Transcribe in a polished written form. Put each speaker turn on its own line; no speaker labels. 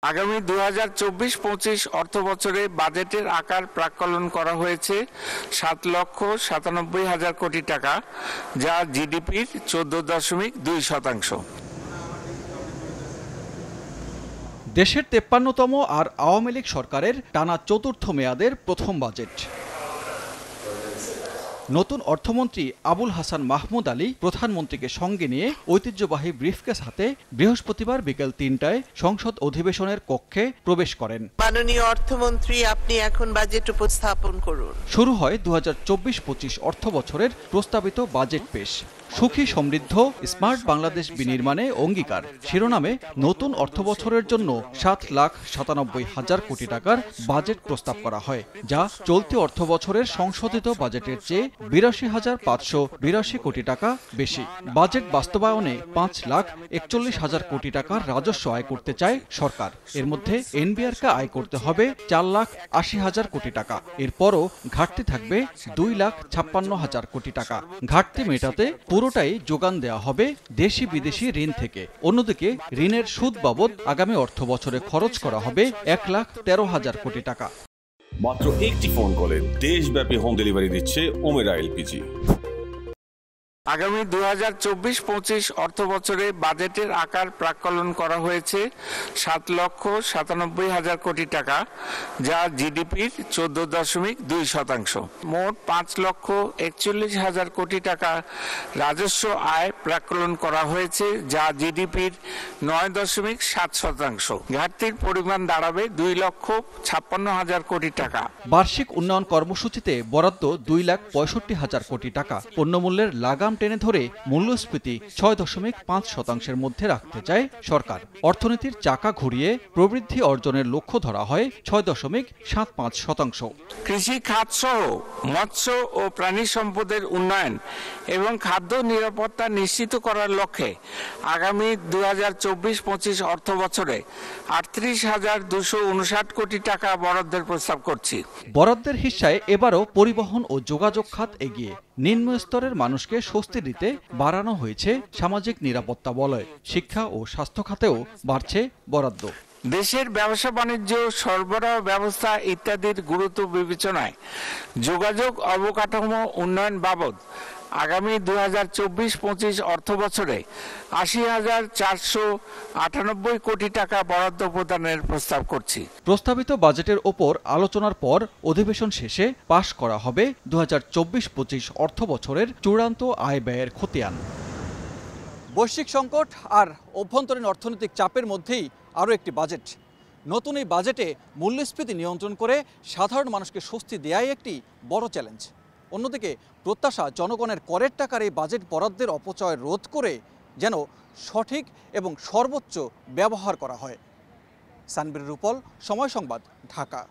আগামী 2024-25 অর্থবছরে বাজেটের আকার প্রাক্কলন করা হয়েছে 7,97,000 কোটি টাকা, যা জিডিপির 14.2%।
দেশের 53তম আর আওয়ামী লীগ সরকারের টানা চতুর্থ মেয়াদের প্রথম বাজেট। নতুন অর্থমন্ত্রী আবুল হাসান মাহমুদ আলী প্রধানমন্ত্রীকে সঙ্গে নিয়ে ঐতিহ্যবাহী ব্রিফকেস হাতে বৃহস্পতিবার বিকেল ৩টায় সংসদ অধিবেশনের কক্ষে প্রবেশ করেন।
মাননীয় অর্থমন্ত্রী, আপনি এখন বাজেট উপস্থাপন করুন।
শুরু হয় 2024-25 অর্থ বছরের প্রস্তাবিত বাজেট পেশ। সুখী সমৃদ্ধ স্মার্ট বাংলাদেশ বিনির্মাণে অঙ্গীকার শিরোনামে নতুন অর্থবছরের জন্য 7,97,000 কোটি টাকার বাজেট প্রস্তাব করা হয়, যা চলতি অর্থবছরের সংশোধিত বাজেটের চেয়ে 82,582 কোটি টাকা বেশি। বাজেট বাস্তবায়নে 5,41,000 কোটি টাকার রাজস্ব আয় করতে চায় সরকার। এর মধ্যে এনবিআরকে আয় করতে হবে 4,80,000 কোটি টাকা। এরপরও ঘাটতি থাকবে 2,56,000 কোটি টাকা। ঘাটতি মেটাতে পুরোটাই যোগান দেওয়া হবে দেশি বিদেশি ঋণ থেকে। অন্যদিকে ঋণের সুদ বাবদ আগামী অর্থ বছরে খরচ করা হবে 1,13,000 কোটি টাকা।
মাত্র একটি ফোন কলে দেশব্যাপী হোম ডেলিভারি দিচ্ছে ওমেরা এলপিজি।
আগামী 2024-25 অর্থবছরে বাজেটের আকার প্রাক্কলন করা হয়েছে 7,97,000 কোটি টাকা, যা জিডিপির 14.2%। মোট 5,41,000 কোটি টাকা রাজস্ব আয় প্রাক্কলন করা হয়েছে, যা জিডিপির 9.7%। ঘাটতির পরিমাণ দাঁড়াবে 2,56,000 কোটি টাকা।
বার্ষিক উন্নয়ন কর্মসূচিতে বরাদ্দ 2,65,000 কোটি টাকা। পণ্যমূল্যের লাগাম টেনে ধরে মূল্যস্ফীতি 6.5% মধ্যে রাখতে চায় সরকার। অর্থনীতির চাকা ঘুরিয়ে প্রবৃদ্ধি অর্জনের লক্ষ্য ধরা হয় 6.75%।
কৃষি খাত সহ মৎস্য ও প্রাণী সম্পদের উন্নয়ন এবং খাদ্য নিরাপত্তা নিশ্চিত করার লক্ষ্যে আগামী 2024-25 অর্থ বছরে 38,259 কোটি টাকা বরাদ্দের প্রস্তাব করছি।
বরাদ্দের হিস্সায় এবারও পরিবহন ও যোগাযোগ খাত এগিয়ে। নিম্ন স্তরের মানুষকে স্বস্তি দিতে বাড়ানো হয়েছে সামাজিক নিরাপত্তা বলয়। শিক্ষা ও স্বাস্থ্য খাতেও বাড়ছে বরাদ্দ।
দেশের ব্যবসা বাণিজ্য, সরবরাহ ব্যবস্থা ইত্যাদির গুরুত্ব বিবেচনায় যোগাযোগ অবকাঠামো উন্নয়ন বাবদ আগামী 2024-25 অর্থ বছরে 80,498 কোটি টাকা বরাদ্দ প্রদানের প্রস্তাব করছি।
প্রস্তাবিত বাজেটের ওপর আলোচনার পর অধিবেশন শেষে পাশ করা হবে 2024-25 অর্থ বছরের চূড়ান্ত আয় ব্যয়ের খতিয়ান। বৈশ্বিক সংকট আর অভ্যন্তরীণ অর্থনৈতিক চাপের মধ্যেই আরও একটি বাজেট। নতুন এই বাজেটে মূল্যস্ফীতি নিয়ন্ত্রণ করে সাধারণ মানুষকে স্বস্তি দেয়াই একটি বড় চ্যালেঞ্জ। অন্যদিকে প্রত্যাশা জনগণের করের টাকার এই বাজেট বরাদ্দের অপচয় রোধ করে যেন সঠিক এবং সর্বোচ্চ ব্যবহার করা হয়। সানবীর রূপল, সময় সংবাদ, ঢাকা।